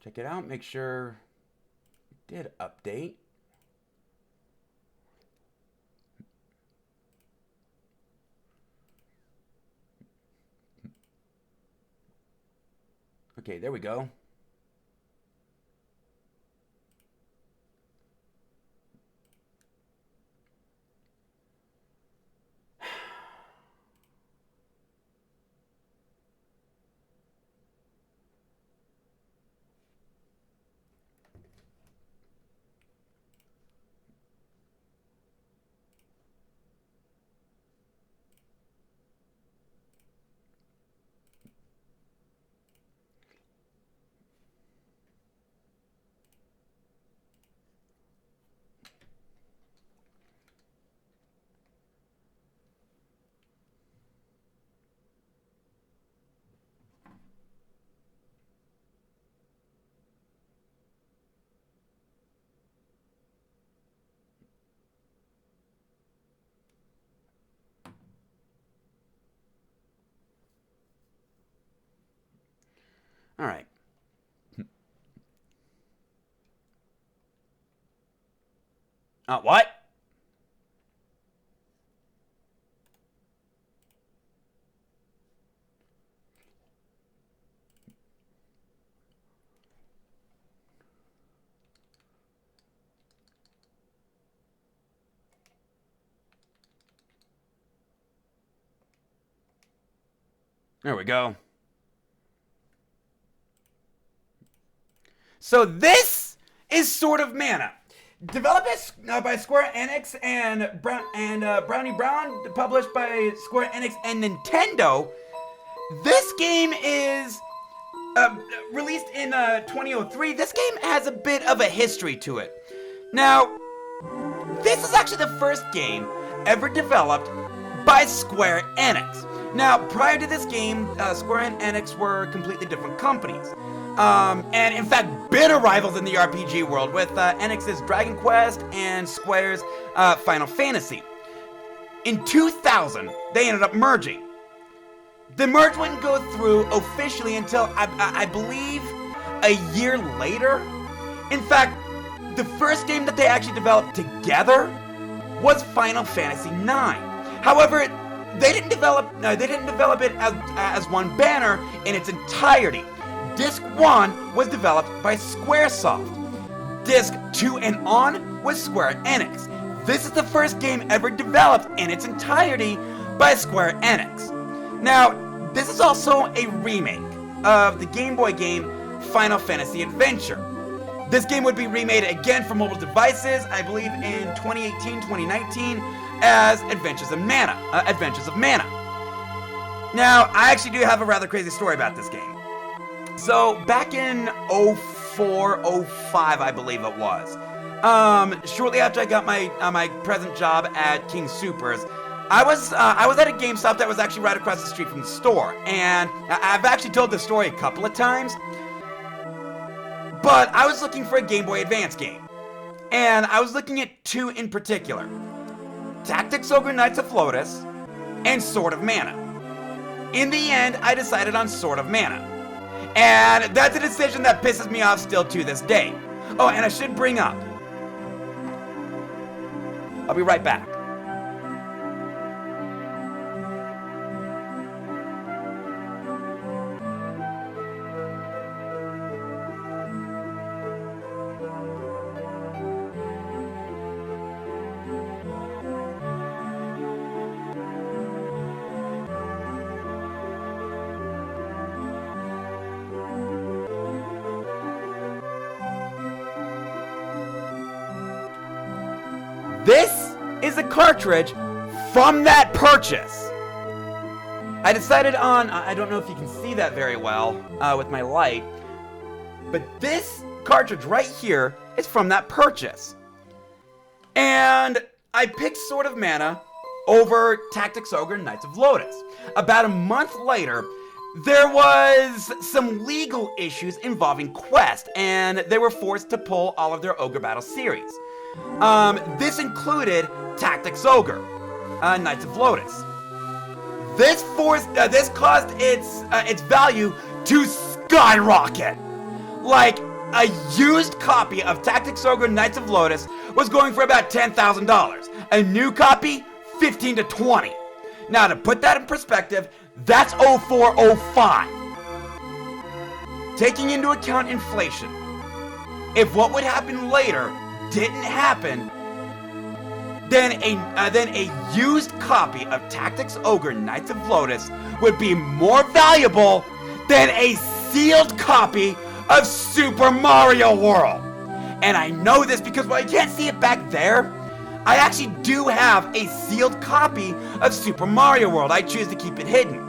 Check it out. Make sure it did update. Okay, there we go. All right. What? There we go. So this is Sword of Mana. Developed by Square Enix and Brownie Brown, published by Square Enix and Nintendo. This game is released in 2003. This game has a bit of a history to it. Now, this is actually the first game ever developed by Square Enix. Now, prior to this game, Square and Enix were completely different companies. And in fact, bitter rivals in the RPG world, with Enix's Dragon Quest and Square's Final Fantasy. In 2000, they ended up merging. The merge wouldn't go through officially until, I believe, a year later. In fact, the first game that they actually developed together was Final Fantasy IX. However, they didn't develop it as one banner in its entirety. Disc 1 was developed by Squaresoft. Disc 2 and on was Square Enix. This is the first game ever developed in its entirety by Square Enix. Now, this is also a remake of the Game Boy game Final Fantasy Adventure. This game would be remade again for mobile devices, I believe in 2018-2019, as Adventures of Mana. Now, I actually do have a rather crazy story about this game. So, back in 04, 05, I believe it was, shortly after I got my present job at King Soopers, I was at a GameStop that was actually right across the street from the store, and I've actually told this story a couple of times, but I was looking for a Game Boy Advance game, and I was looking at two in particular: Tactics Ogre Knights of Lotus and Sword of Mana. In the end, I decided on Sword of Mana, and that's a decision that pisses me off still to this day. Oh, and I should bring up, I'll be right back. This is a cartridge from that purchase. I decided on, I don't know if you can see that very well with my light, but this cartridge right here is from that purchase. And I picked Sword of Mana over Tactics Ogre Knights of Lotus. About a month later, there was some legal issues involving Quest, and they were forced to pull all of their Ogre Battle series. This included Tactics Ogre, Knights of Lotus. This caused its value to skyrocket. Like, a used copy of Tactics Ogre Knights of Lotus was going for about $10,000. A new copy, 15 to 20. Now, to put that in perspective, that's 0405. Taking into account inflation, if what would happen later didn't happen, then a used copy of Tactics Ogre Knights of Lotus would be more valuable than a sealed copy of Super Mario World. And I know this because while you can't see it back there, I actually do have a sealed copy of Super Mario World. I choose to keep it hidden.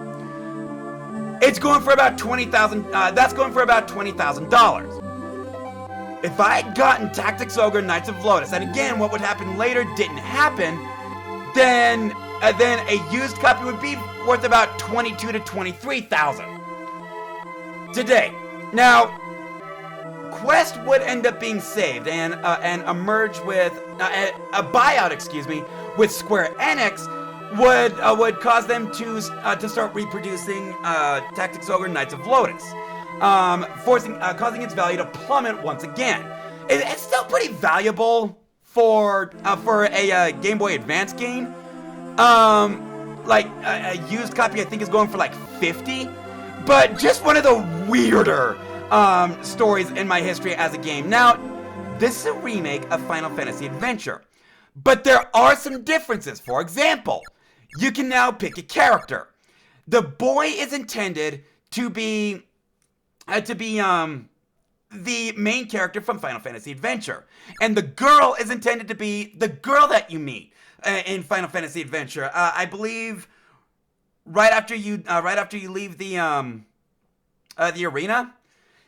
It's going for about $20,000. That's going for about $20,000. If I had gotten Tactics Ogre Knights of Lotus, and again, what would happen later didn't happen, then a used copy would be worth about $22,000 to $23,000 today. Now, Quest would end up being saved and emerge with a buyout, with Square Enix would cause them to start reproducing Tactics Ogre Knights of Lotus. Causing its value to plummet once again. It's still pretty valuable for a Game Boy Advance game. Like a used copy, I think is going for like 50. But just one of the weirder stories in my history as a game. Now, this is a remake of Final Fantasy Adventure, but there are some differences. For example, you can now pick a character. The boy is intended to be the main character from Final Fantasy Adventure, and the girl is intended to be the girl that you meet in Final Fantasy Adventure. I believe right after you leave the arena.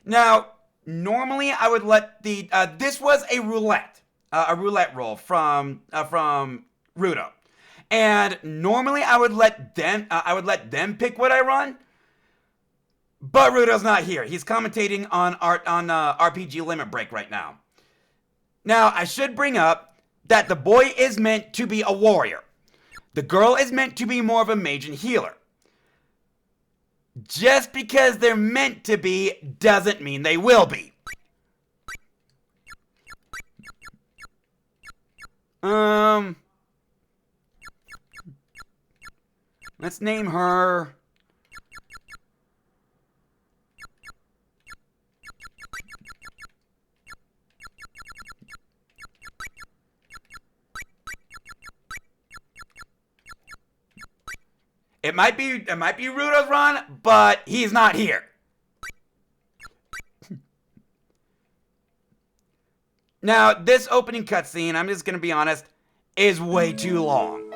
Now, normally I would let this was a roulette roll from Rudo, and normally I would let them pick what I run. But Rudo's not here. He's commentating on RPG Limit Break right now. Now, I should bring up that the boy is meant to be a warrior. The girl is meant to be more of a mage and healer. Just because they're meant to be doesn't mean they will be. Let's name her... It might be Rudo's run, but he's not here. Now, this opening cutscene, I'm just gonna be honest, is way too long.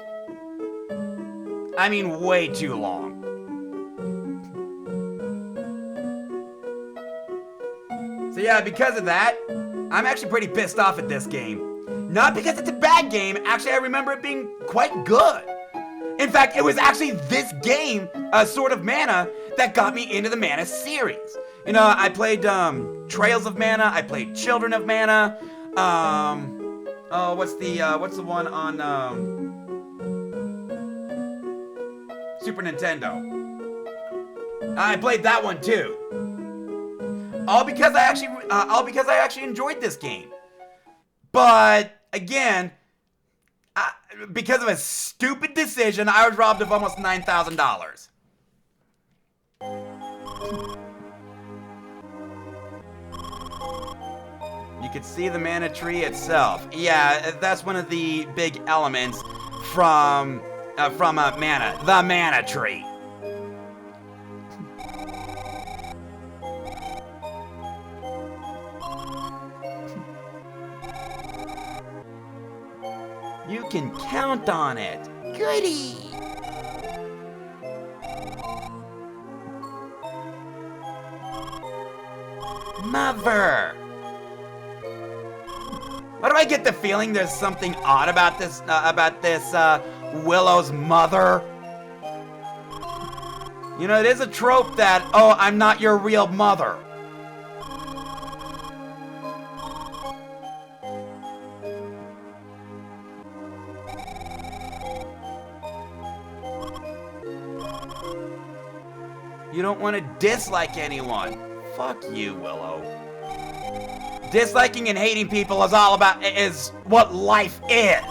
I mean, way too long. So yeah, because of that, I'm actually pretty pissed off at this game. Not because it's a bad game, actually I remember it being quite good. In fact, it was actually this game, Sword of Mana, that got me into the Mana series. You know, I played Trails of Mana, I played Children of Mana, what's the one on Super Nintendo? I played that one too. All because I actually enjoyed this game. But again, because of a stupid decision, I was robbed of almost $9,000. You could see the mana tree itself. Yeah, that's one of the big elements from mana, the mana tree. You can count on it. Goody! Mother! Why do I get the feeling there's something odd about this Willow's mother? You know, it is a trope that, oh, I'm not your real mother. You don't want to dislike anyone. Fuck you, Willow. Disliking and hating people is what life is.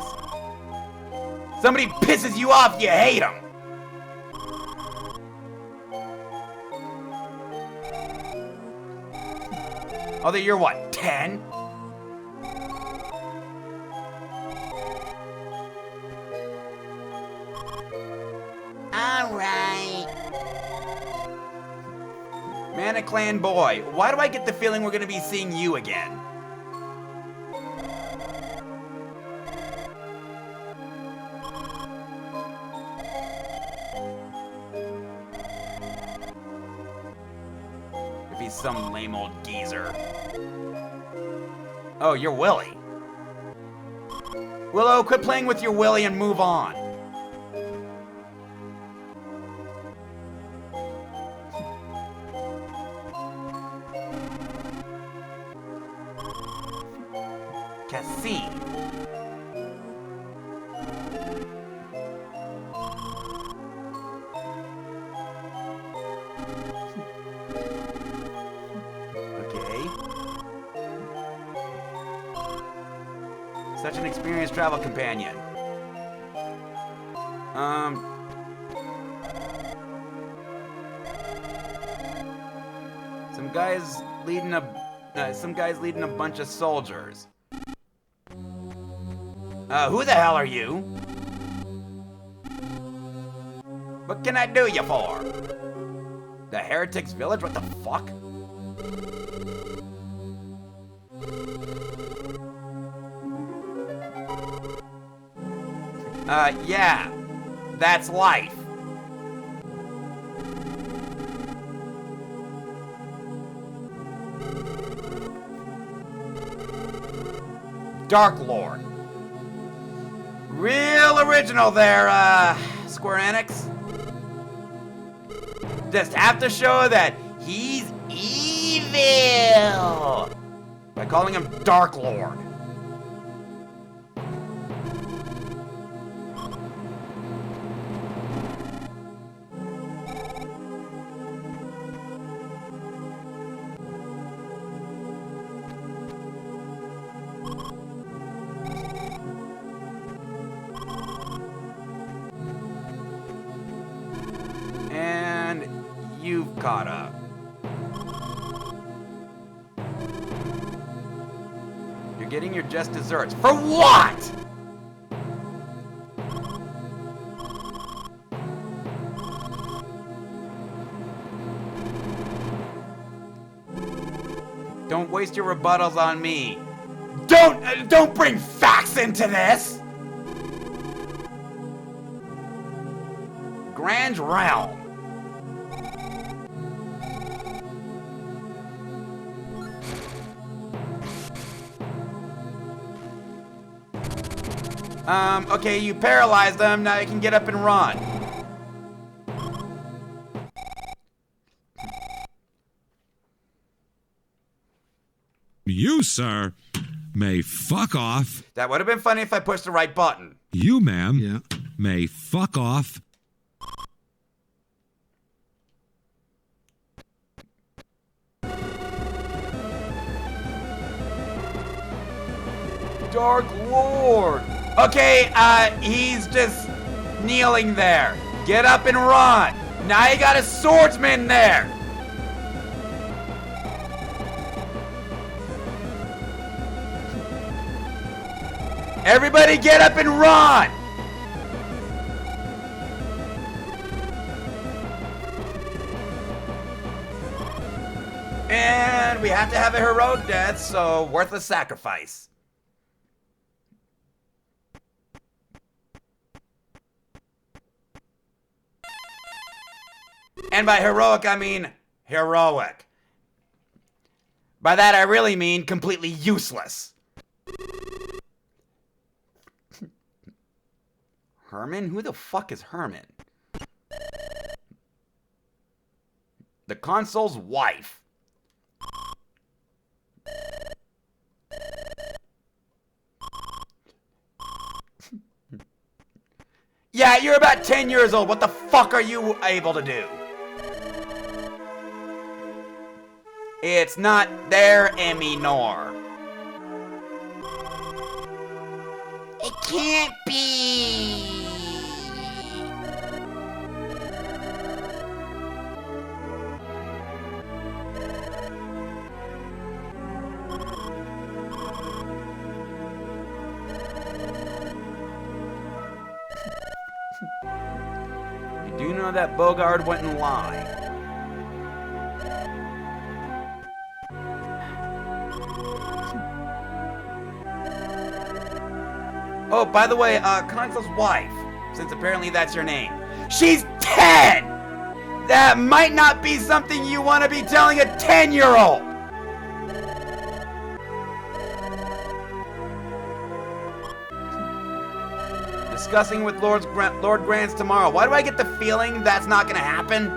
Somebody pisses you off, you hate them. Although you're what, 10? Alright. Mana Clan boy, why do I get the feeling we're gonna be seeing you again? If he's some lame old geezer. Oh, you're Willy. Willow, quit playing with your Willy and move on. Cassie. Okay. Such an experienced travel companion. Some guys leading a bunch of soldiers. Who the hell are you? What can I do you for? The Heretics Village? What the fuck? Yeah. That's life. Dark Lord. Real original there, Square Enix. Just have to show that he's evil by calling him Dark Lord. And you've caught up. You're getting your just desserts. For what? Don't waste your rebuttals on me. Don't bring facts into this. Grand Realm. Okay, you paralyzed them, now you can get up and run. You, sir, may fuck off. That would have been funny if I pushed the right button. You, ma'am, may fuck off. Dark Lord. Okay, he's just kneeling there. Get up and run. Now you got a swordsman there. Everybody get up and run. And we have to have a heroic death, so worth a sacrifice. And by heroic, I mean heroic. By that, I really mean completely useless. Herman? Who the fuck is Herman? The consul's wife. Yeah, you're about 10 years old. What the fuck are you able to do? It's not there anymore. It can't be. You do know that Bogard wouldn't lie. Oh, by the way, Consuls' wife, since apparently that's your name, she's 10! That might not be something you want to be telling a 10-year-old! Discussing with Lord Grants tomorrow. Why do I get the feeling that's not gonna happen?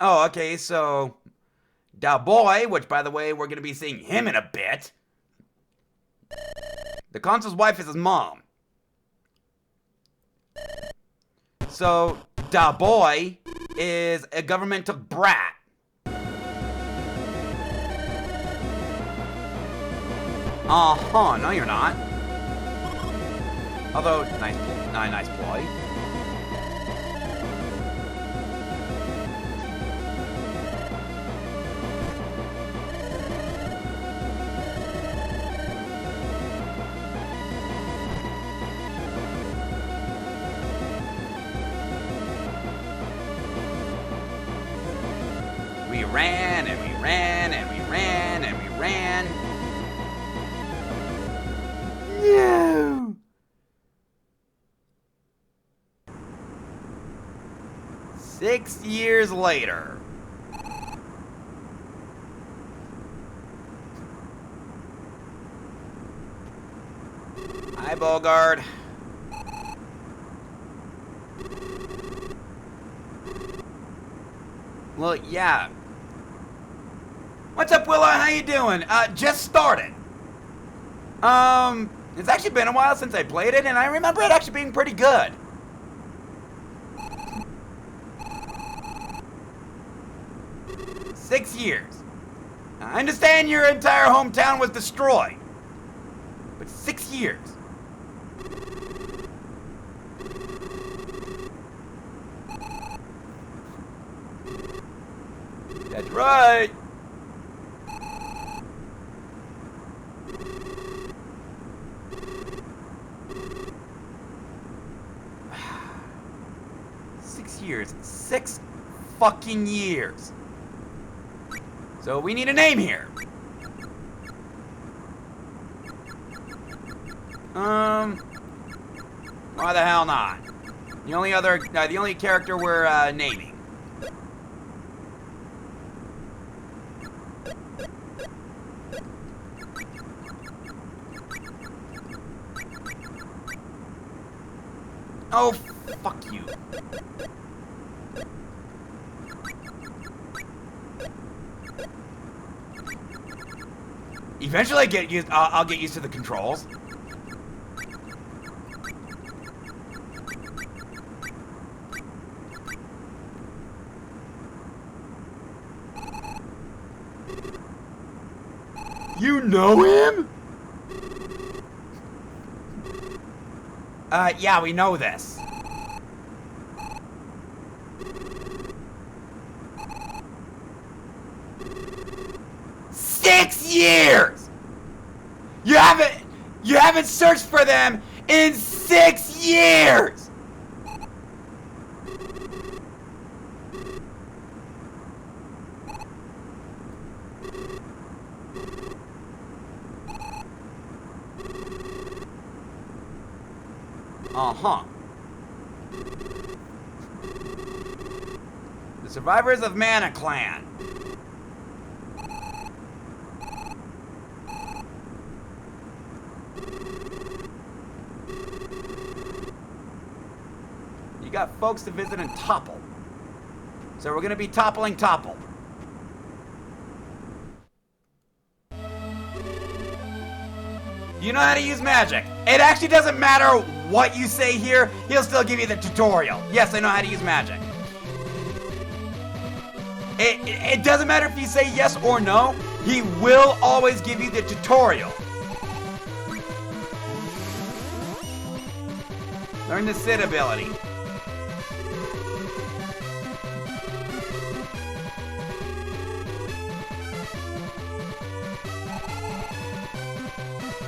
Oh, okay, so Da Boy, which by the way, we're gonna be seeing him in a bit. The consul's wife is his mom. So Da Boy is a governmental brat. Uh-huh, no you're not. Although, nice ploy. We ran and we ran and we ran and we ran. No! 6 years later. Hi, Bogard. Well, yeah. What's up, Willow? How you doing? Just started. It's actually been a while since I played it, and I remember it actually being pretty good. Six years. I understand your entire hometown was destroyed. But 6 years. That's right. Years. 6 fucking years. So we need a name here. Why the hell not? The only character we're naming. Oh, fuck you. Eventually, I'll get used to the controls. You know him? Yeah, we know this. Years! You haven't searched for them in 6 years! Uh-huh. The survivors of Mana Clan. You got folks to visit and topple. So we're gonna be toppling Topple. You know how to use magic. It actually doesn't matter what you say here, he'll still give you the tutorial. Yes, I know how to use magic. It doesn't matter if you say yes or no, he will always give you the tutorial. Learn the sit ability.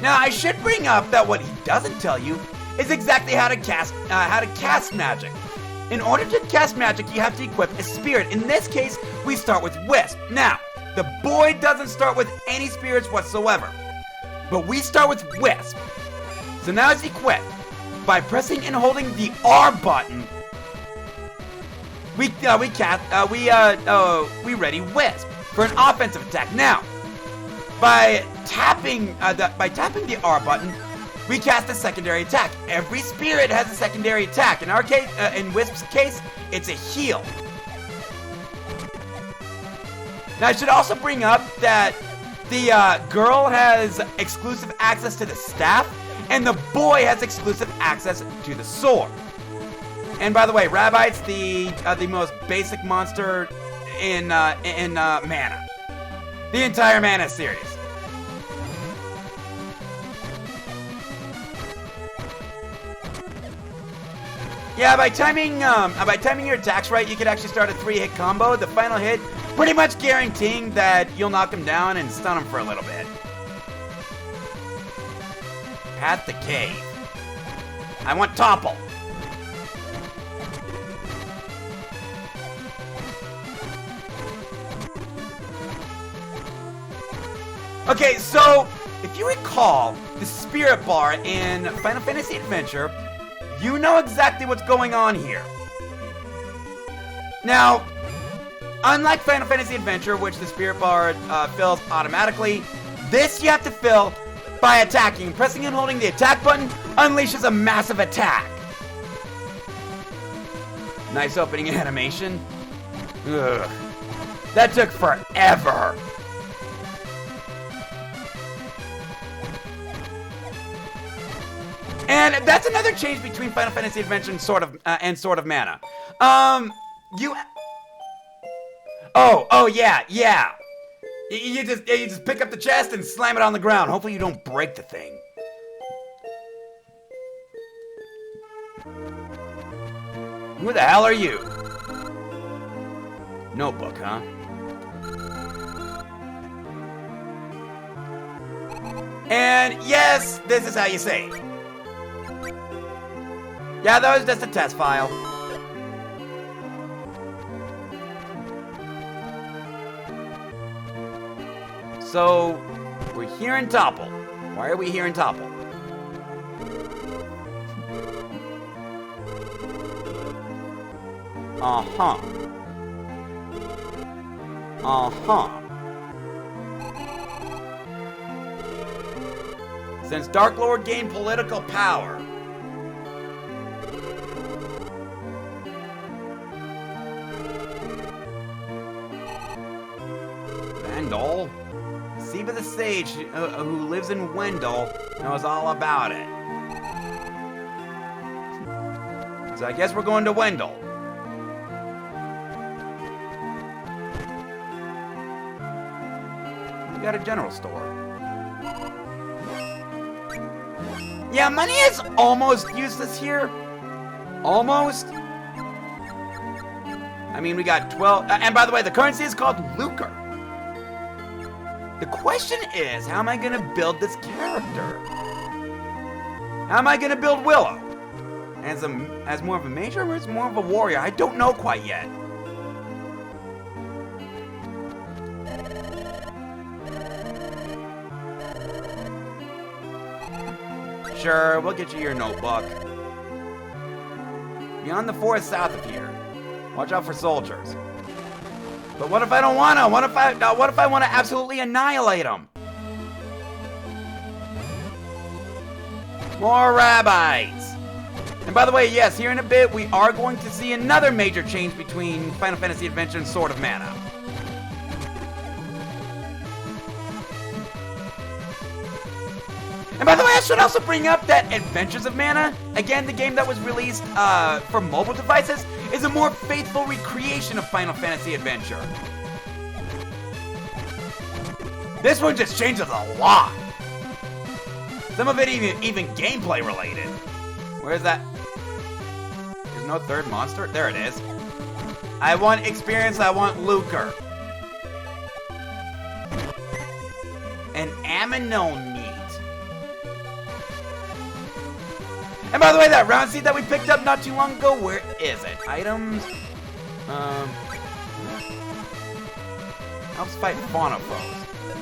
Now, I should bring up that what he doesn't tell you is exactly how to cast magic. In order to cast magic, you have to equip a spirit. In this case, we start with Wisp. Now, the boy doesn't start with any spirits whatsoever, but we start with Wisp. So now it's equipped. By pressing and holding the R button, we ready Wisp for an offensive attack. Now, by tapping the R button, we cast a secondary attack. Every spirit has a secondary attack. In our case, in Wisp's case, it's a heal. Now, I should also bring up that the girl has exclusive access to the staff, and the boy has exclusive access to the sword. And by the way, Rabbite's the most basic monster in Mana. The entire Mana series. Yeah, by timing your attacks right, you could actually start a 3-hit combo. The final hit, pretty much guaranteeing that you'll knock him down and stun him for a little bit. At the cave. I want Topple. Okay, so if you recall the spirit bar in Final Fantasy Adventure, you know exactly what's going on here. Now, unlike Final Fantasy Adventure, which the spirit bar fills automatically, this you have to fill by attacking. Pressing and holding the attack button unleashes a massive attack. Nice opening animation. Ugh. That took forever. And that's another change between Final Fantasy Adventure and Sword of Mana. Oh yeah. You just pick up the chest and slam it on the ground. Hopefully you don't break the thing. Who the hell are you? Notebook, huh? And yes, this is how you save. Yeah, that was just a test file. So, we're here in Topple. Why are we here in Topple? Uh-huh. Since Dark Lord gained political power, Wendell, Siva the Sage, who lives in Wendell, knows all about it. So I guess we're going to Wendell. We got a general store. Yeah, money is almost useless here. Almost. I mean, we got 12... and by the way, the currency is called lucre. The question is, how am I going to build this character? How am I going to build Willow? As more of a mage or as more of a warrior? I don't know quite yet. Sure, we'll get you your notebook. Beyond the forest south of here. Watch out for soldiers. But what if I don't want to? What if I want to absolutely annihilate them? More rabbis. And by the way, yes, here in a bit, we are going to see another major change between Final Fantasy Adventure and Sword of Mana. And by the way, I should also bring up that Adventures of Mana, again, the game that was released for mobile devices, is a more faithful recreation of Final Fantasy Adventure. This one just changes a lot. Some of it even gameplay related. Where's that? There's no third monster? There it is. I want experience, I want lucre. An aminal meat. And by the way, that round seed that we picked up not too long ago, where is it? Items? Helps fight fauna foes.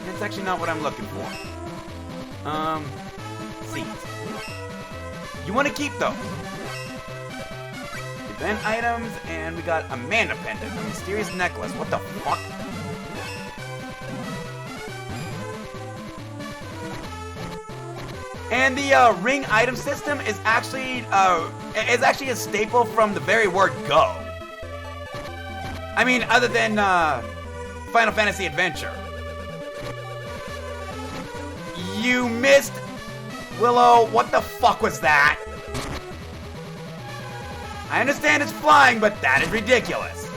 That's actually not what I'm looking for. Seeds. You want to keep those. Event items, and we got a mana pendant, a mysterious necklace. What the fuck? And the ring item system is actually a staple from the very word go. I mean, other than Final Fantasy Adventure. You missed, Willow. What the fuck was that? I understand it's flying, but that is ridiculous.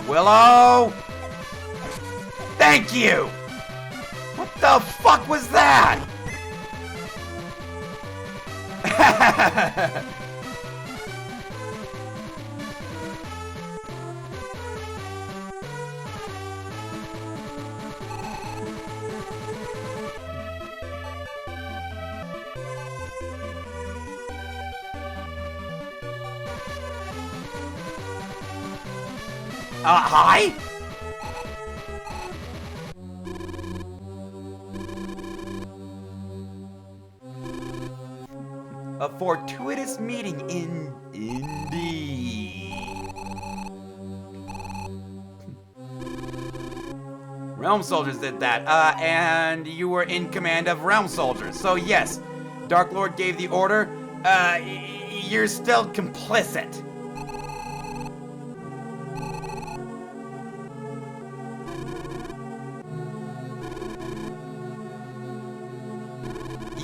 Willow! Thank you! What the fuck was that? Hi? A fortuitous meeting indeed. Realm Soldiers did that, and you were in command of Realm Soldiers. So yes, Dark Lord gave the order. You're still complicit.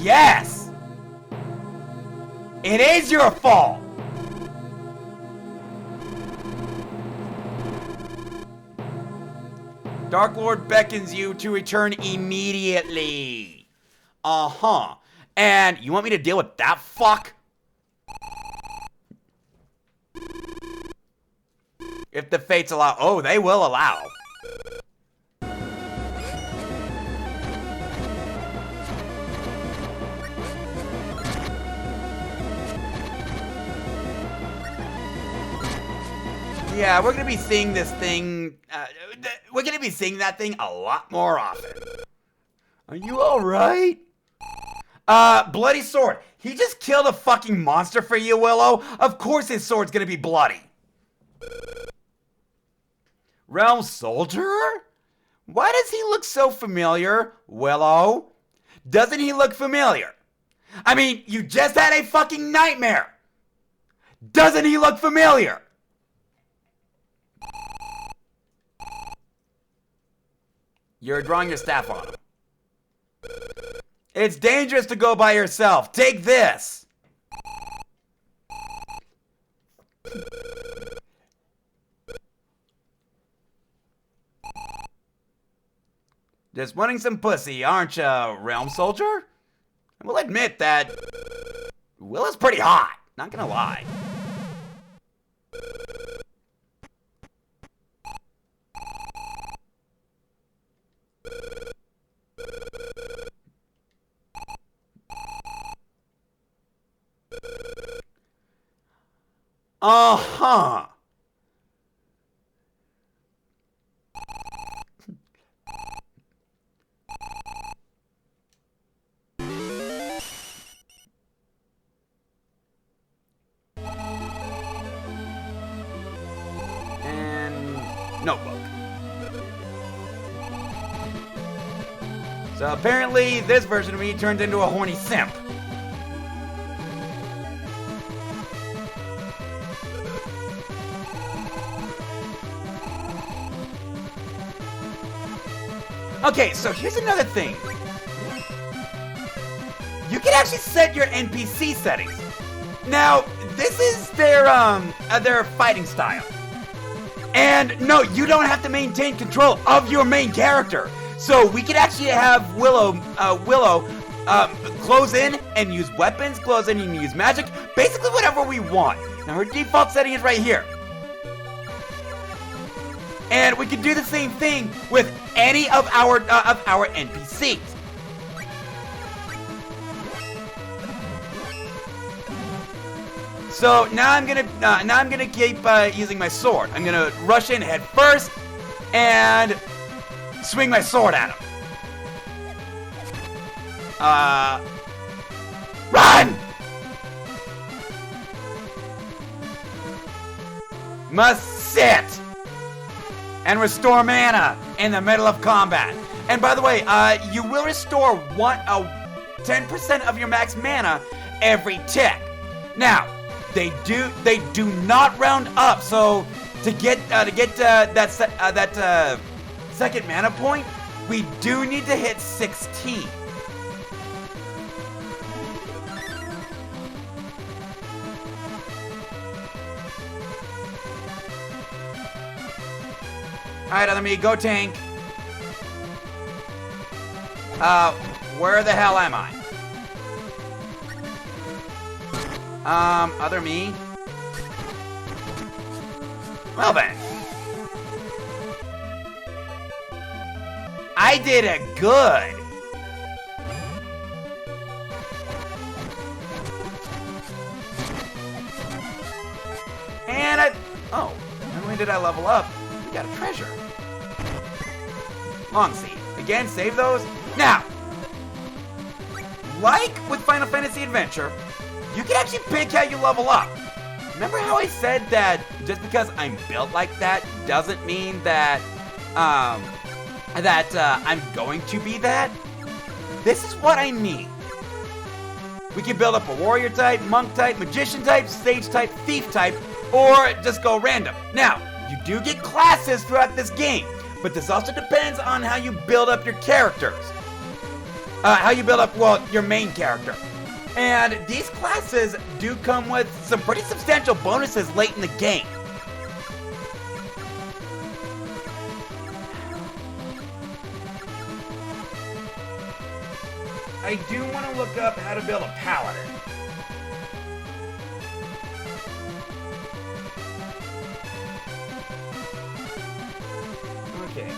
Yes! It is your fault! Dark Lord beckons you to return immediately. Uh-huh. And you want me to deal with that fuck? If the fates allow. Oh, they will allow. Yeah, we're gonna be seeing this thing, we're gonna be seeing that thing a lot more often. Are you alright? Bloody sword. He just killed a fucking monster for you, Willow. Of course his sword's gonna be bloody. Realm Soldier? Why does he look so familiar, Willow? Doesn't he look familiar? I mean, you just had a fucking nightmare. Doesn't he look familiar? You're drawing your staff on him. It's dangerous to go by yourself. Take this. Just wanting some pussy, aren't you, Realm Soldier? I will admit that Will is pretty hot. Not gonna lie. Uh-huh. And notebook. So apparently this version of me turned into a horny simp. Okay, so here's another thing. You can actually set your NPC settings. Now, this is their fighting style. And no, you don't have to maintain control of your main character. So we could actually have Willow close in and use weapons, close in and use magic, basically whatever we want. Now her default setting is right here. And we can do the same thing with any of our NPCs. So now I'm gonna keep using my sword. I'm gonna rush in head first and swing my sword at him. Run! Must sit and restore mana in the middle of combat. And by the way, you will restore 10% of your max mana every tick. Now, they do not round up. So to get that second mana point, we do need to hit 16. Alright, other me, go tank. Where the hell am I? Other me. Well then. I did it good. And oh, not only did I level up, we got a treasure. Long seed. Again, save those. Now, like with Final Fantasy Adventure, you can actually pick how you level up. Remember how I said that just because I'm built like that doesn't mean that I'm going to be that? This is what I mean. We can build up a warrior type, monk type, magician type, sage type, thief type, or just go random. Now, you do get classes throughout this game, but this also depends on how you build up your characters. How you build up, well, your main character. And these classes do come with some pretty substantial bonuses late in the game. I do want to look up how to build a paladin. Okay.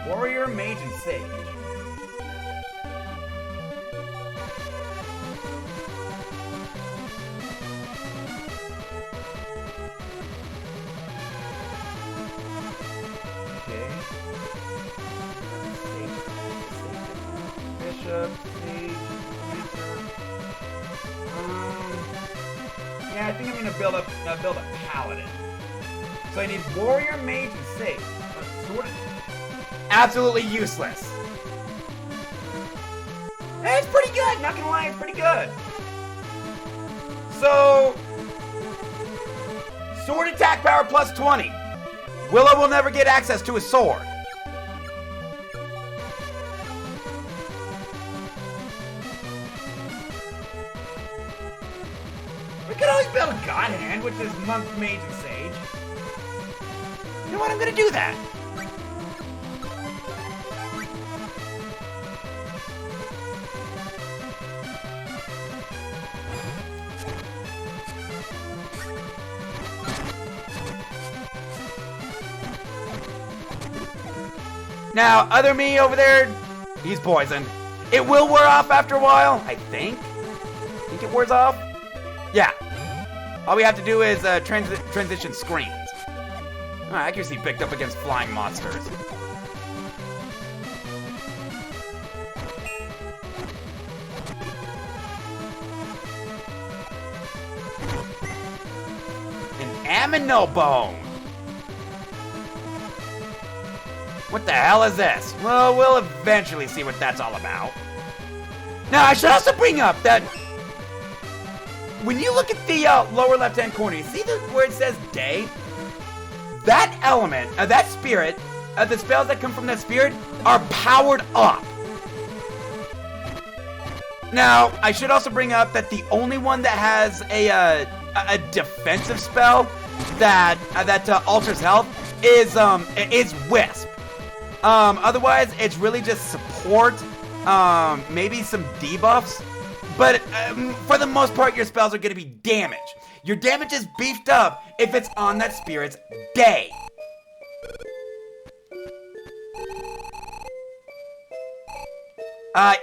Warrior, mage, and sage. Okay. Bishop, sage, ranger. Yeah, I think I'm gonna build a paladin. So I need warrior, mage, and sage. Sort of. Absolutely useless. It's pretty good, not gonna lie, it's pretty good. So, sword attack power plus 20. Willow will never get access to a sword. We could always build a god hand, which is monk, mage, and sage. You know what, I'm gonna do that. Now, other me over there, he's poisoned. It will wear off after a while, I think. Think it wears off? Yeah. All we have to do is transition screens. Oh, accuracy picked up against flying monsters. An aminal bone. What the hell is this? Well, we'll eventually see what that's all about. Now, I should also bring up that when you look at the lower left-hand corner, you see where it says day? That element, that spirit, the spells that come from that spirit are powered up. Now, I should also bring up that the only one that has a defensive spell that alters health is Wisp. Otherwise, it's really just support, maybe some debuffs. But for the most part, your spells are going to be damage. Your damage is beefed up if it's on that spirit's day.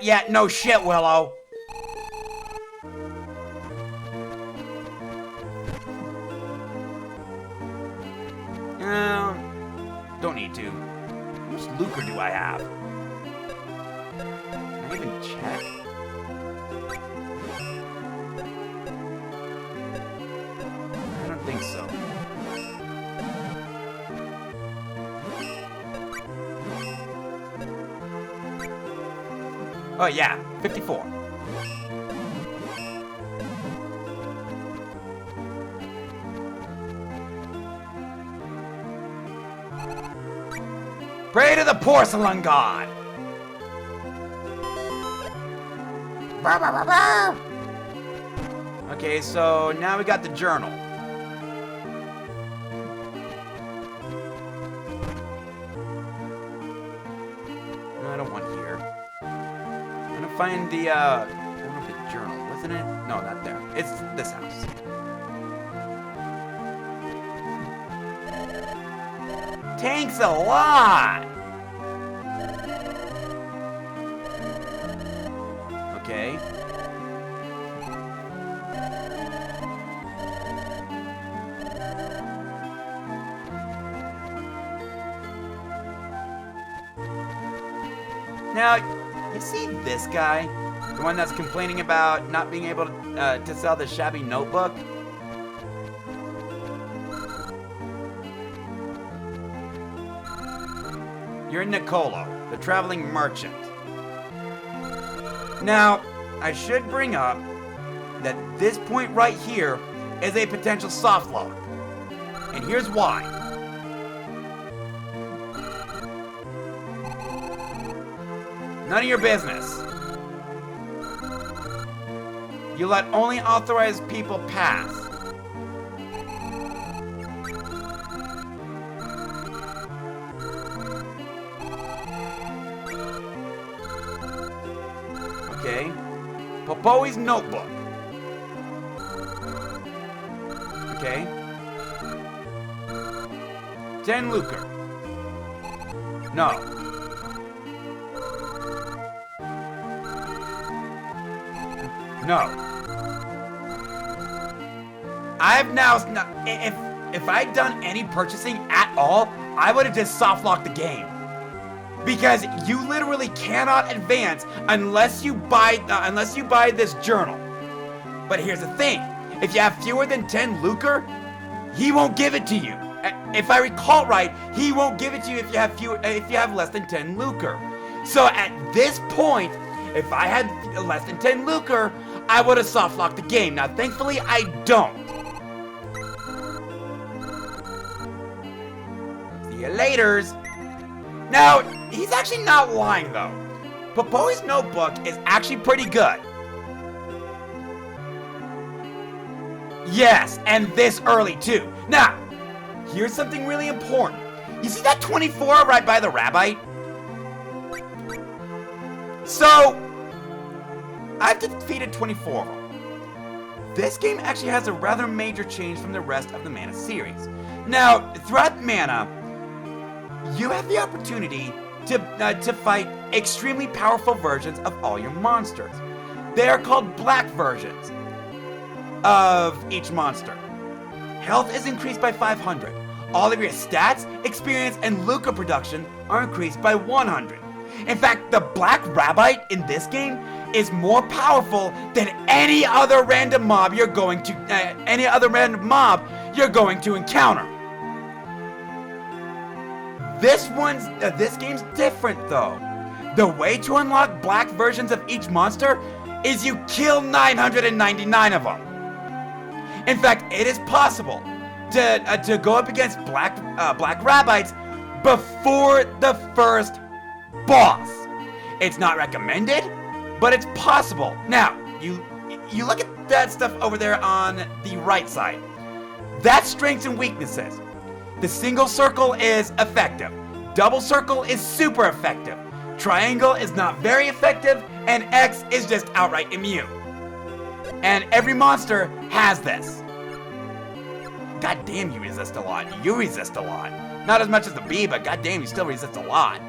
Yeah, no shit, Willow. Don't need to. How much lucre do I have? Can I even check? I don't think so. Oh yeah, 54. Pray to the porcelain god. Okay, so now we got the journal. No, I don't want here. I'm gonna find the I don't know if the journal, wasn't it? No, not there. It's this house. Tanks a lot. Okay. Now, you see this guy? The one that's complaining about not being able to sell the shabby notebook? You're Nicolo, the traveling merchant. Now, I should bring up that this point right here is a potential soft lock. And here's why. None of your business. You let only authorized people pass. Okay. Popoi's notebook. Okay. 10 lucre. No. No. I've now, if I'd done any purchasing at all, I would have just soft locked the game. Because you literally cannot advance unless you buy this journal. But here's the thing: if you have fewer than 10 lucre, he won't give it to you. If I recall right, he won't give it to you if you have less than 10 lucre. So at this point, if I had less than 10 lucre, I would have soft locked the game. Now, thankfully, I don't. See you laters. Now, he's actually not lying, though. Popoi's notebook is actually pretty good. Yes, and this early, too. Now, here's something really important. You see that 24 right by the rabbite? So, I've defeated 24 of them. This game actually has a rather major change from the rest of the Mana series. Now, throughout Mana, you have the opportunity to fight extremely powerful versions of all your monsters. They are called black versions of each monster. Health is increased by 500. All of your stats, experience, and lucre production are increased by 100. In fact, the Black Rabbite in this game is more powerful than any other random mob you're going to encounter. This game's different though. The way to unlock black versions of each monster is you kill 999 of them. In fact, it is possible to go up against black Rabbites before the first boss. It's not recommended, but it's possible. Now, you look at that stuff over there on the right side. That's strengths and weaknesses. The single circle is effective. Double circle is super effective. Triangle is not very effective, and X is just outright immune. And every monster has this. God damn, you resist a lot. You resist a lot. Not as much as the bee, but god damn, you still resist a lot.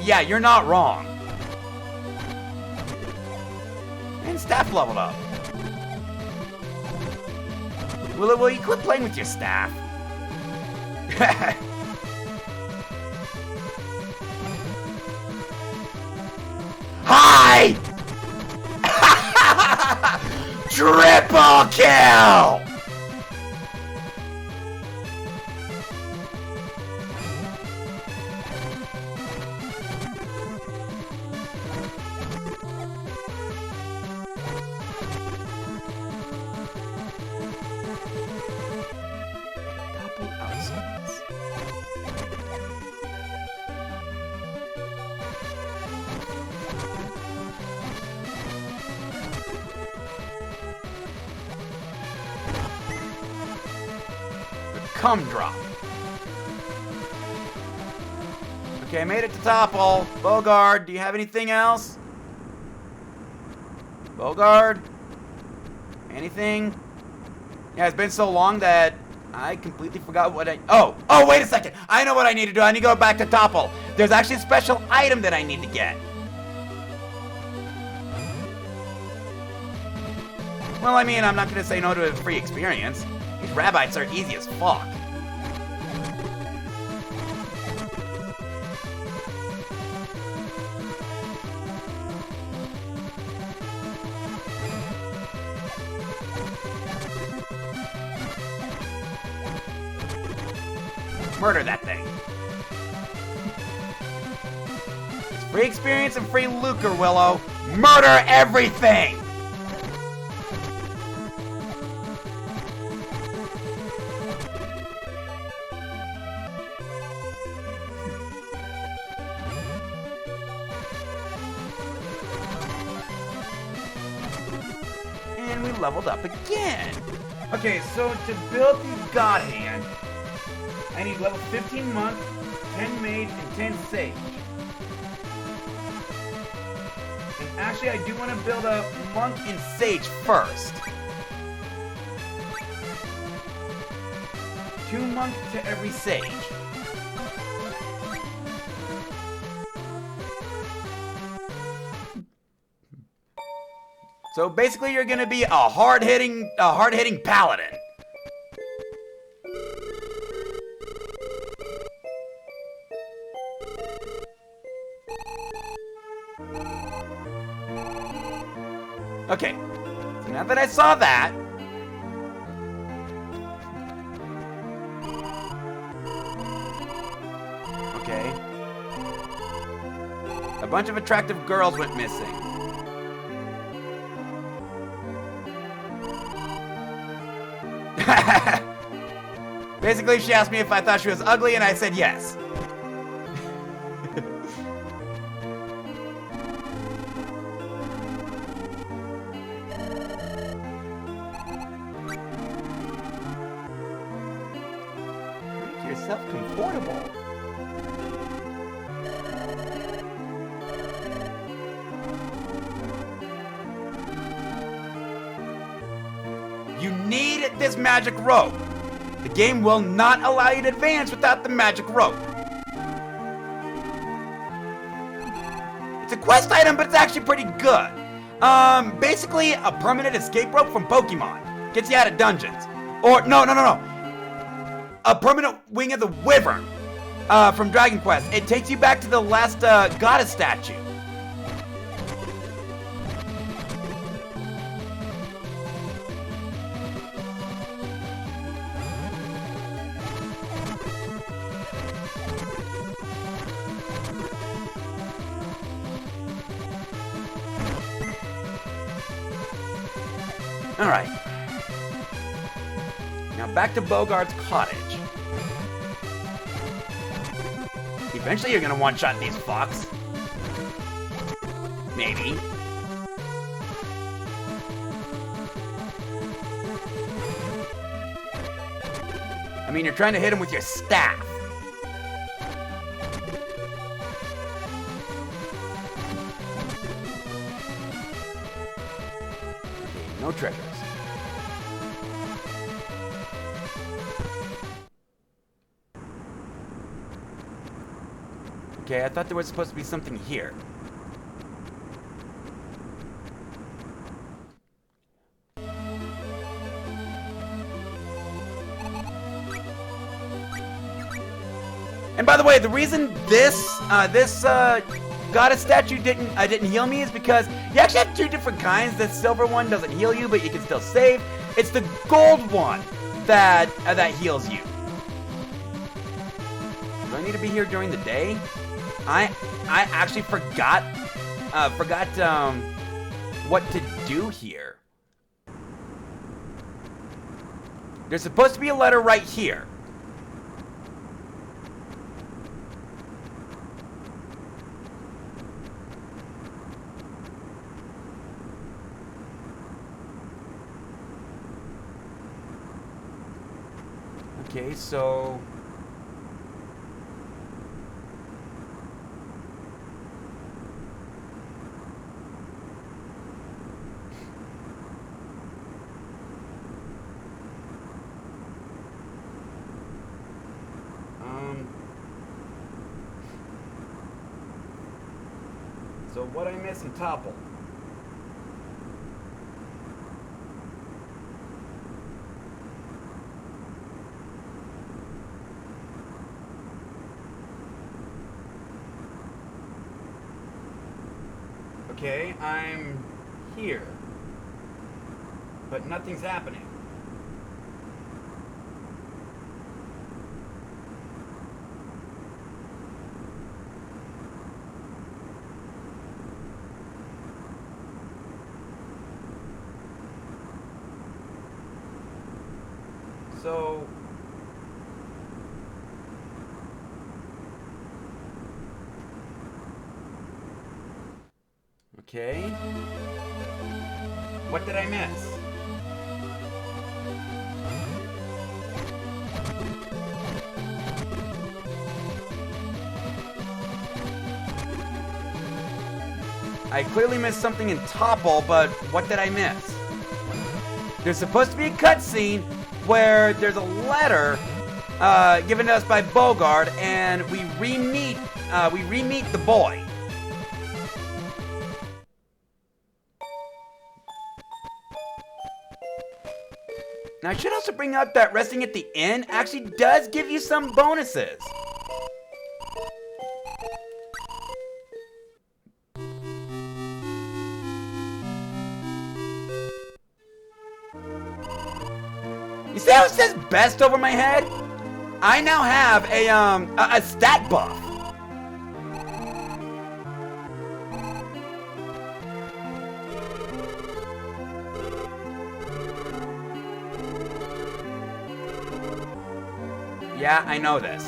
Yeah, you're not wrong. And staff leveled up. Will you quit playing with your staff? Hi! Triple kill! Cum drop. Okay, I made it to Topple. Bogard, do you have anything else? Bogard? Anything? Yeah, it's been so long that I completely forgot what Oh, wait a second. I know what I need to do. I need to go back to Topple. There's actually a special item that I need to get. Well, I mean, I'm not going to say no to a free experience. These Rabbites are easy as fuck. Murder that thing. It's free experience and free lucre, Willow. Murder everything! And we leveled up again. Okay, so to build the God Hand, I need level 15 Monk, 10 Mage, and 10 Sage. And actually, I do want to build a Monk and Sage first. 2 Monk to every Sage. So basically, you're gonna be a hard-hitting paladin. Okay, so now that I saw that, okay, a bunch of attractive girls went missing. Basically, she asked me if I thought she was ugly, and I said yes. Make yourself comfortable. You need this magic rope. The game will not allow you to advance without the magic rope. It's a quest item, but it's actually pretty good. Basically a permanent escape rope from Pokemon. Gets you out of dungeons. Or, no. A permanent wing of the Wyvern from Dragon Quest. It takes you back to the last goddess statue. Alright. Now back to Bogart's cottage. Eventually you're gonna one-shot these fucks. Maybe. I mean, you're trying to hit him with your staff. No treasures. Okay, I thought there was supposed to be something here. And by the way, the reason this goddess statue didn't heal me is because you actually have two different kinds. The silver one doesn't heal you, but you can still save. It's the gold one that heals you. Do I need to be here during the day? I actually forgot what to do here. There's supposed to be a letter right here. Okay, so so what I miss in Topple? Okay, I'm here, but nothing's happening. So okay. What did I miss? I clearly missed something in Topple, but what did I miss? There's supposed to be a cutscene where there's a letter given to us by Bogart, and we re-meet the boy. Now, I should also bring up that resting at the inn actually does give you some bonuses. You see how it says best over my head? I now have a stat buff. Yeah, I know this.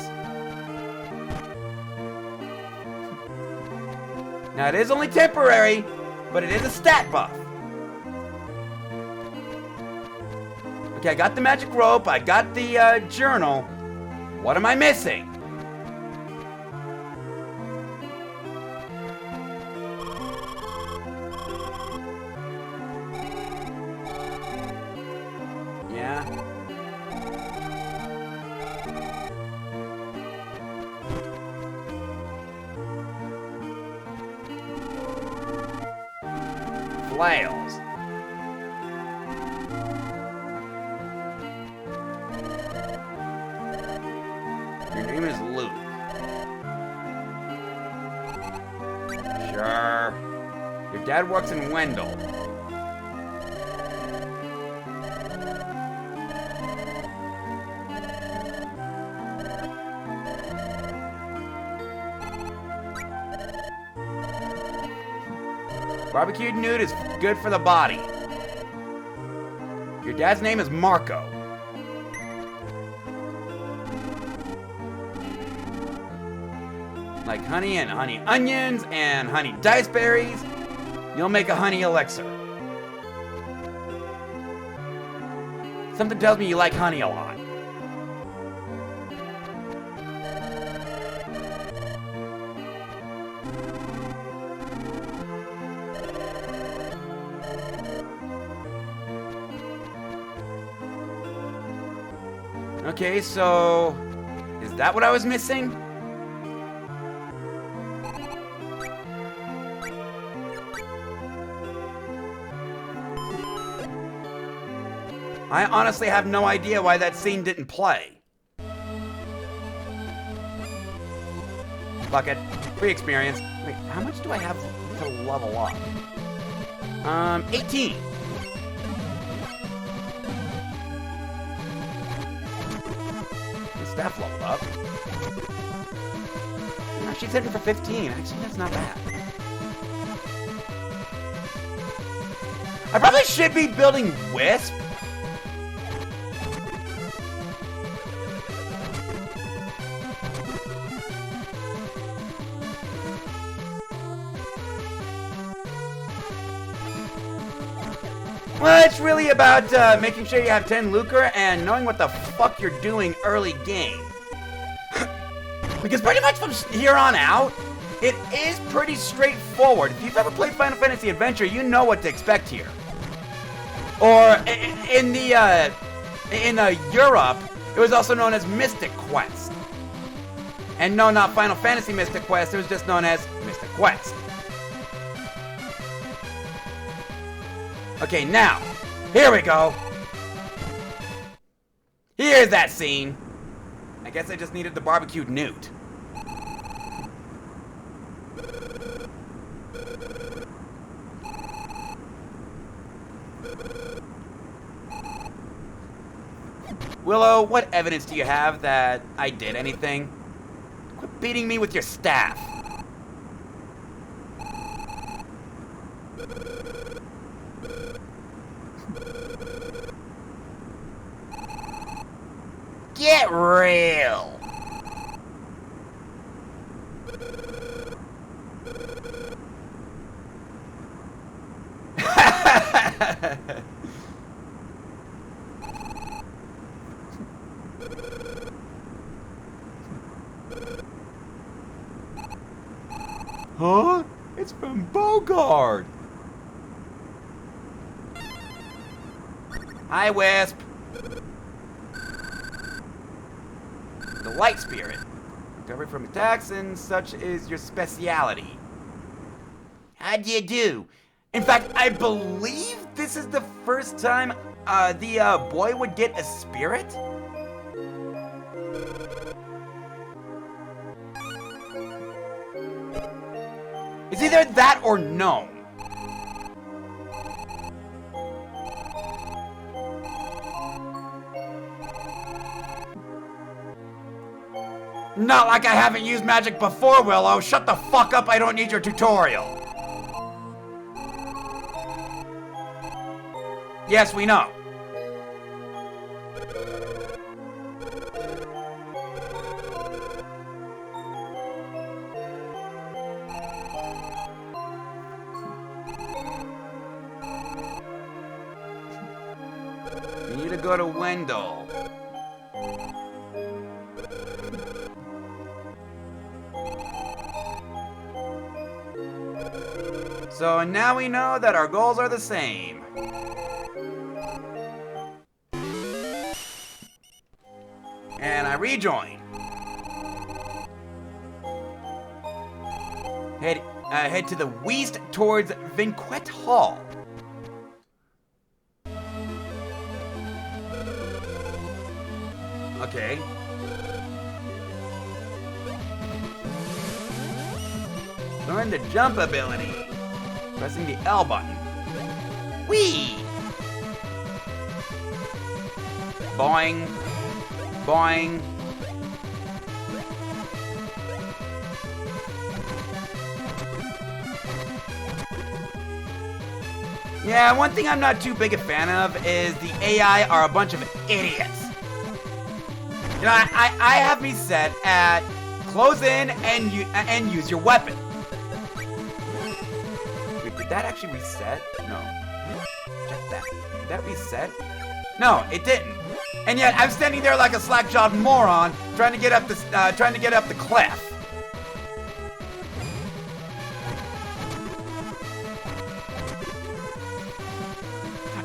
Now, it is only temporary, but it is a stat buff. Okay, I got the magic rope, I got the journal. What am I missing? Yeah. Flails. Your name is Luke. Sure. Your dad works in Wendell. Barbecued newt is good for the body. Your dad's name is Marco. Like honey and honey onions and honey dice berries, you'll make a honey elixir. Something tells me you like honey a lot. Okay, so is that what I was missing? I honestly have no idea why that scene didn't play. Fuck it. Free experience. Wait, how much do I have to level up? 18. The staff leveled up. No, she's hitting for 15. Actually, that's not bad. I probably should be building Wisp. Well, it's really about making sure you have 10 lucre and knowing what the fuck you're doing early game. Because pretty much from here on out, it is pretty straightforward. If you've ever played Final Fantasy Adventure, you know what to expect here. Or in Europe, it was also known as Mystic Quest. And no, not Final Fantasy Mystic Quest, it was just known as Mystic Quest. Okay, now, here we go. Here's that scene. I guess I just needed the barbecued newt. Willow, what evidence do you have that I did anything? Quit beating me with your staff. Get real! Huh? It's from Bogart! Hi, Wisp! The Light Spirit. Recovery from attacks and such is your speciality. How do you do? In fact, I believe this is the first time the boy would get a spirit? It's either that or no. Not like I haven't used magic before, Willow. Shut the fuck up, I don't need your tutorial. Yes, we know. We need to go to Wendell. So now we know that our goals are the same. And I rejoin. Head to the west towards Vinquet Hall. Okay. Learn the jump ability. Pressing the L button. Whee! Boing. Boing. Yeah, one thing I'm not too big a fan of is the AI are a bunch of idiots. You know, I have me set at close in and use your weapon. Wait, did that actually reset? No. Check that. Did that reset? No, it didn't. And yet I'm standing there like a slack-jawed moron trying to get up the cliff.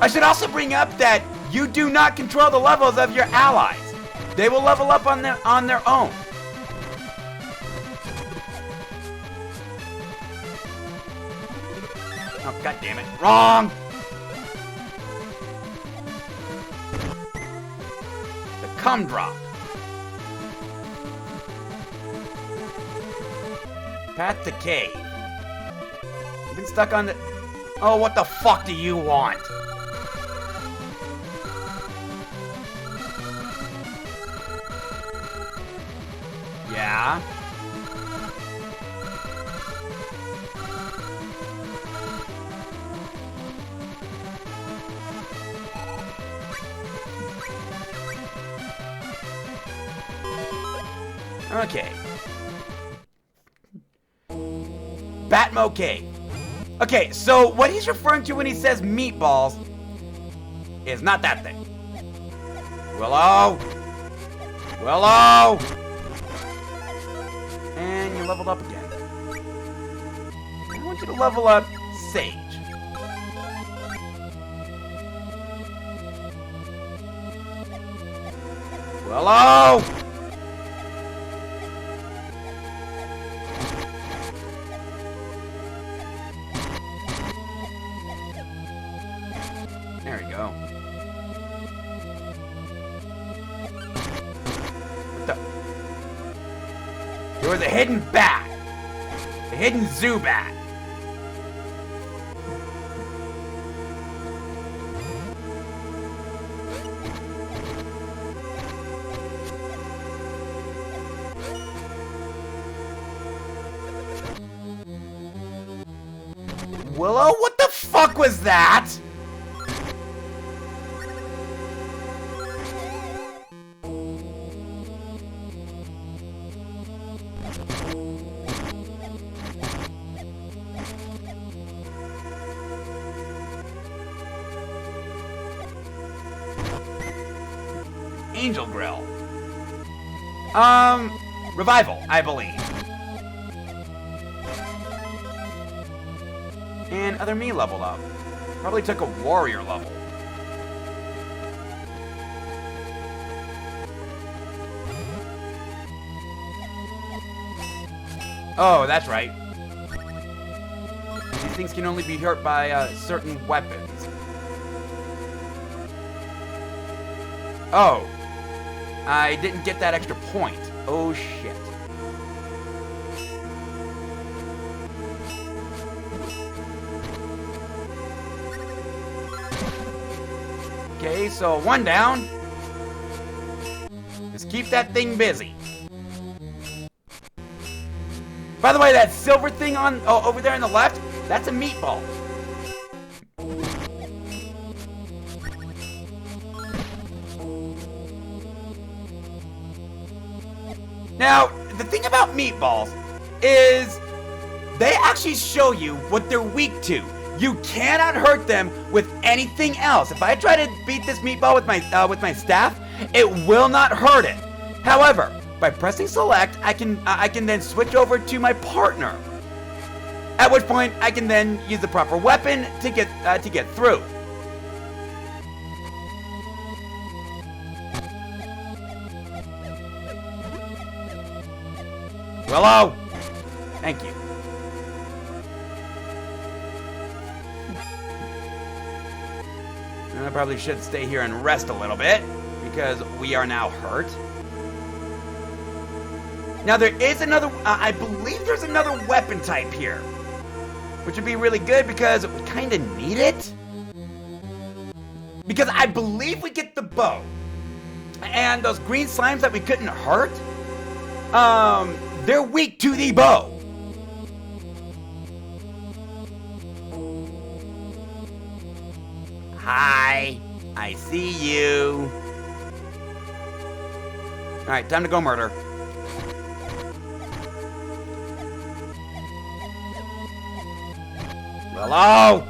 I should also bring up that you do not control the levels of your allies. They will level up on their own. Oh, god damn it. Wrong! The cum drop. Path to cave. You've been stuck on the... Oh, what the fuck do you want? Yeah. Okay. Batmo Cave. Okay, so what he's referring to when he says meatballs is not that thing. Willow! Willow! And you leveled up again. I want you to level up Sage. Willow! There we go. What the? There was a hidden bat. A hidden zoo bat. Willow, what the fuck was that? Angel Grill. Revival, I believe. And other me leveled up. Probably took a warrior level. Oh, that's right. These things can only be hurt by certain weapons. Oh. I didn't get that extra point. Oh, shit. Okay, so one down. Just keep that thing busy. By the way, that silver thing over there on the left, that's a meatball. Now, the thing about meatballs is they actually show you what they're weak to. You cannot hurt them with anything else. If I try to beat this meatball with my staff, it will not hurt it. However, by pressing select, I can then switch over to my partner. At which point, I can then use the proper weapon to get through. Willow! Thank you. And I probably should stay here and rest a little bit, because we are now hurt. Now there is another, I believe there's another weapon type here, which would be really good because we kind of need it. Because I believe we get the bow, and those green slimes that we couldn't hurt, they're weak to the bow. Hi. I see you. Alright, time to go murder. Willow!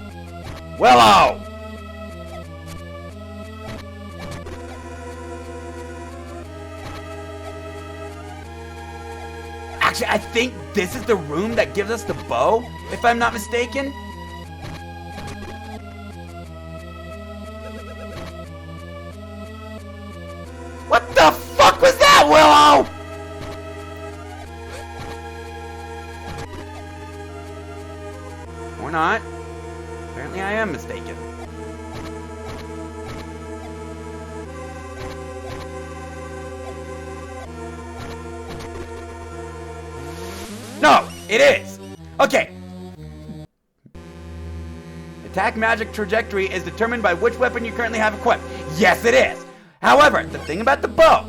Willow! Actually, I think this is the room that gives us the bow, if I'm not mistaken. What the fuck was that, Willow? Or not. Apparently I am mistaken. No, it is. Okay. Attack magic trajectory is determined by which weapon you currently have equipped. Yes, it is. However, the thing about the bow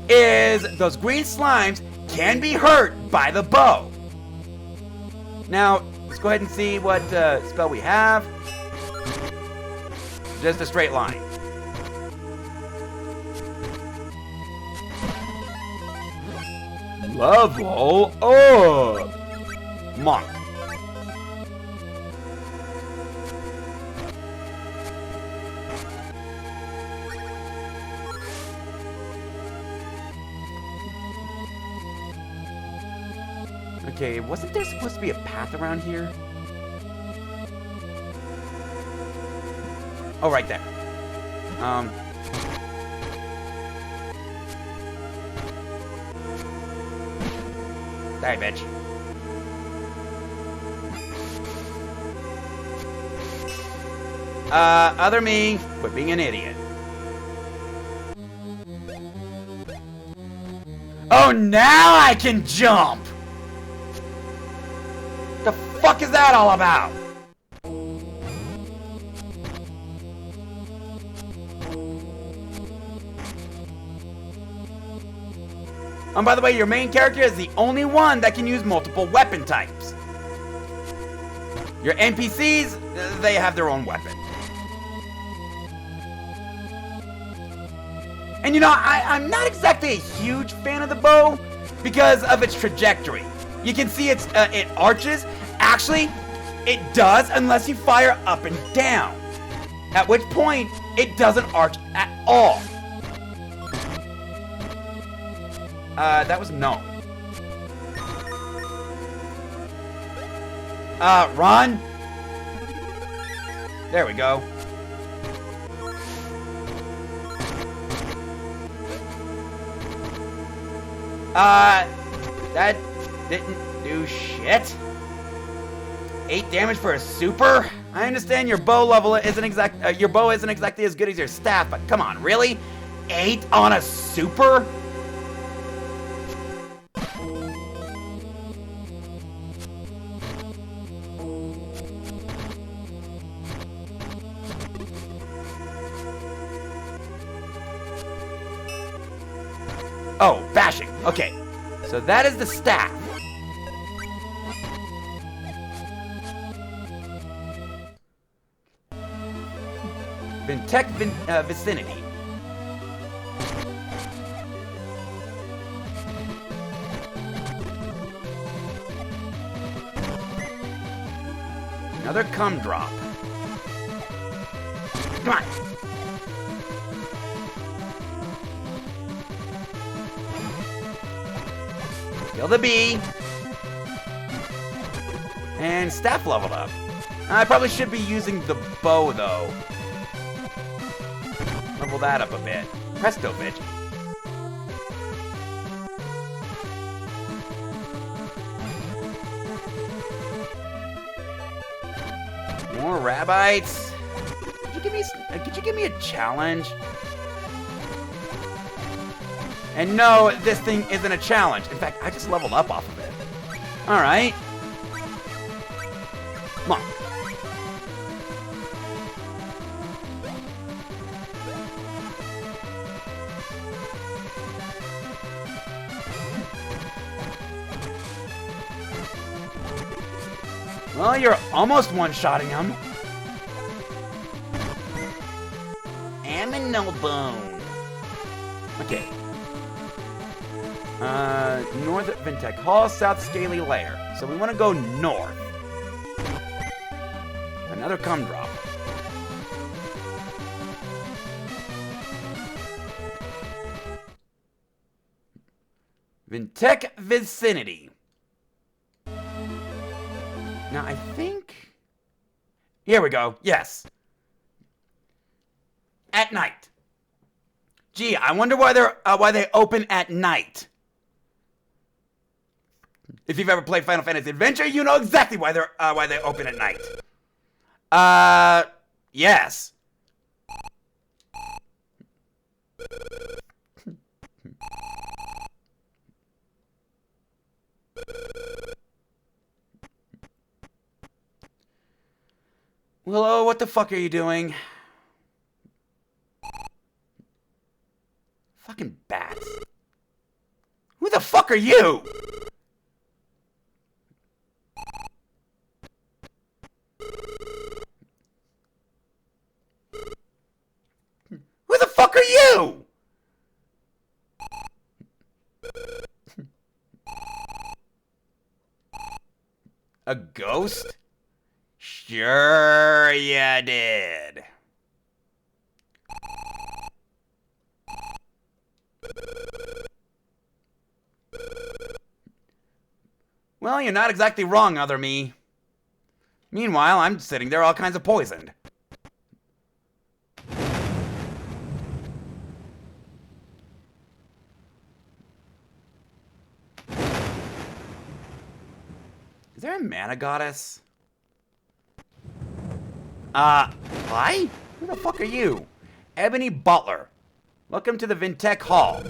is those green slimes can be hurt by the bow. Now, let's go ahead and see what spell we have. Just a straight line. Level up! Monk. Okay, wasn't there supposed to be a path around here? Oh, right there. Die, bitch. Other me, quit being an idiot. Oh, now I can jump! The fuck is that all about? And by the way, your main character is the only one that can use multiple weapon types. Your NPCs, they have their own weapon. And you know, I'm not exactly a huge fan of the bow because of its trajectory. You can see it arches. Actually, it does unless you fire up and down. At which point, it doesn't arch at all. That was no. Run. There we go. That didn't do shit. 8 damage for a super? I understand your bow level isn't your bow isn't exactly as good as your staff, but come on, really? 8 on a super? Oh, bashing. Okay. So that is the staff. Vintech vicinity. Another cum drop. Come on. Kill the bee. And staff leveled up. I probably should be using the bow, though. Level that up a bit. Presto, bitch. More rabbits. Could you give me a challenge? And no, this thing isn't a challenge. In fact, I just leveled up off of it. Alright. Come on. Well, you're almost one-shotting him. No bone. Okay. North at Vintech Hall, south Scaly Lair. So we want to go north. Another cum drop. Vintech vicinity. Now I think... Here we go. Yes. At night. Gee, I wonder why they open at night. If you've ever played Final Fantasy Adventure, you know exactly why they open at night. Yes. Willow, what the fuck are you doing? Fucking bats. Who the fuck are you? Who the fuck are you? A ghost? Sure you did. Well, you're not exactly wrong, other me. Meanwhile, I'm sitting there all kinds of poisoned. Is there a mana goddess? Hi? Who the fuck are you? Ebony Butler. Welcome to the Vintech Hall.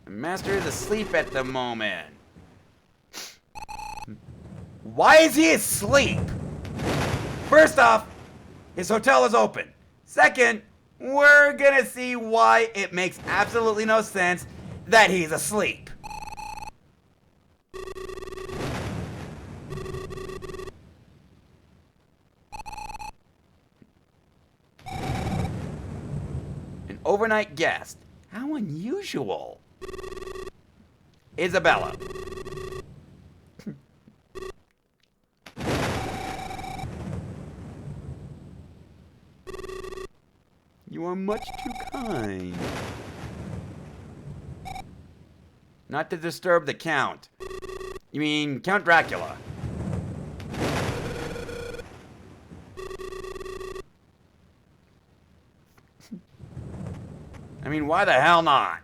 The master is asleep at the moment. Why is he asleep? First off, his hotel is open. Second, we're gonna see why it makes absolutely no sense that he's asleep. An overnight guest. How unusual. Isabella. You are much too kind. Not to disturb the Count. You mean Count Dracula. I mean, why the hell not?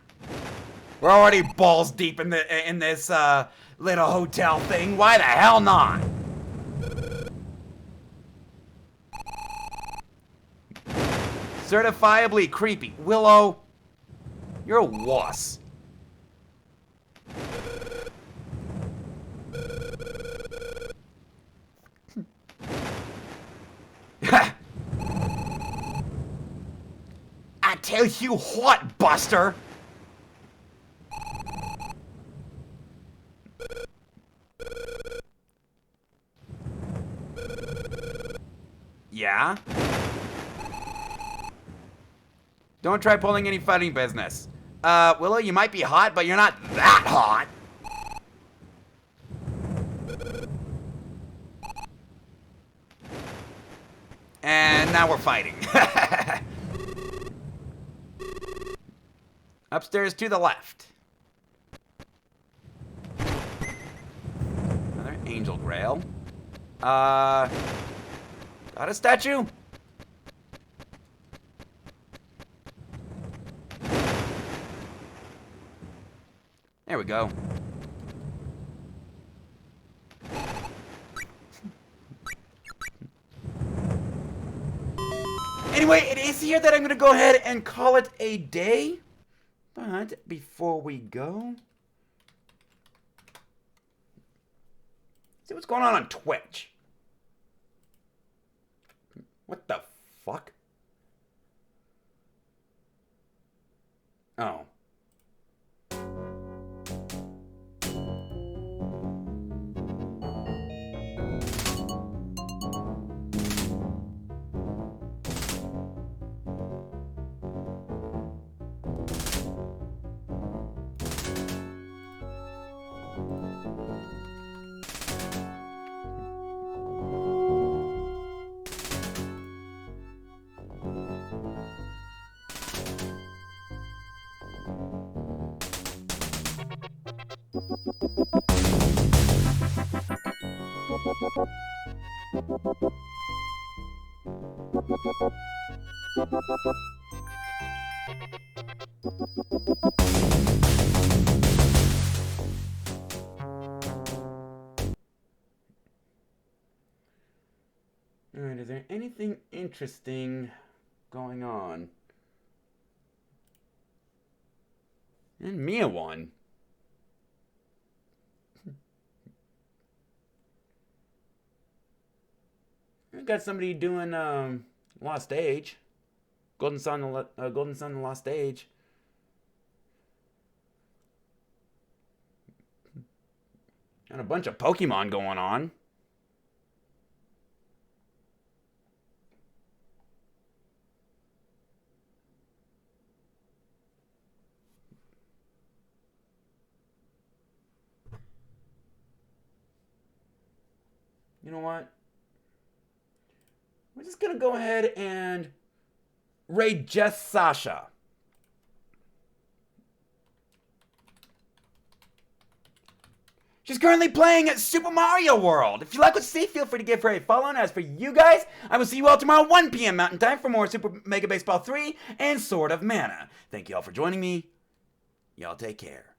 We're already balls deep in this little hotel thing. Why the hell not? Certifiably creepy. Willow, you're a wuss. I tell you what, Buster. Yeah? Don't try pulling any funny business. Willow, you might be hot, but you're not that hot. And now we're fighting. Upstairs to the left. Another angel grail. Got a statue? There we go. Anyway, it is here that I'm going to go ahead and call it a day. But before we go, see what's going on Twitch. What the fuck? Oh. Alright, is there anything interesting going on? And Mia won. I got somebody doing Lost Age. Golden Sun, the Lost Age. And a bunch of Pokemon going on. You know what? We're just gonna go ahead and raid Just Sasha. She's currently playing at Super Mario World. If you like what you see, feel free to give her a follow. And as for you guys, I will see you all tomorrow 1 p.m. Mountain Time for more Super Mega Baseball 3 and Sword of Mana. Thank you all for joining me. Y'all take care.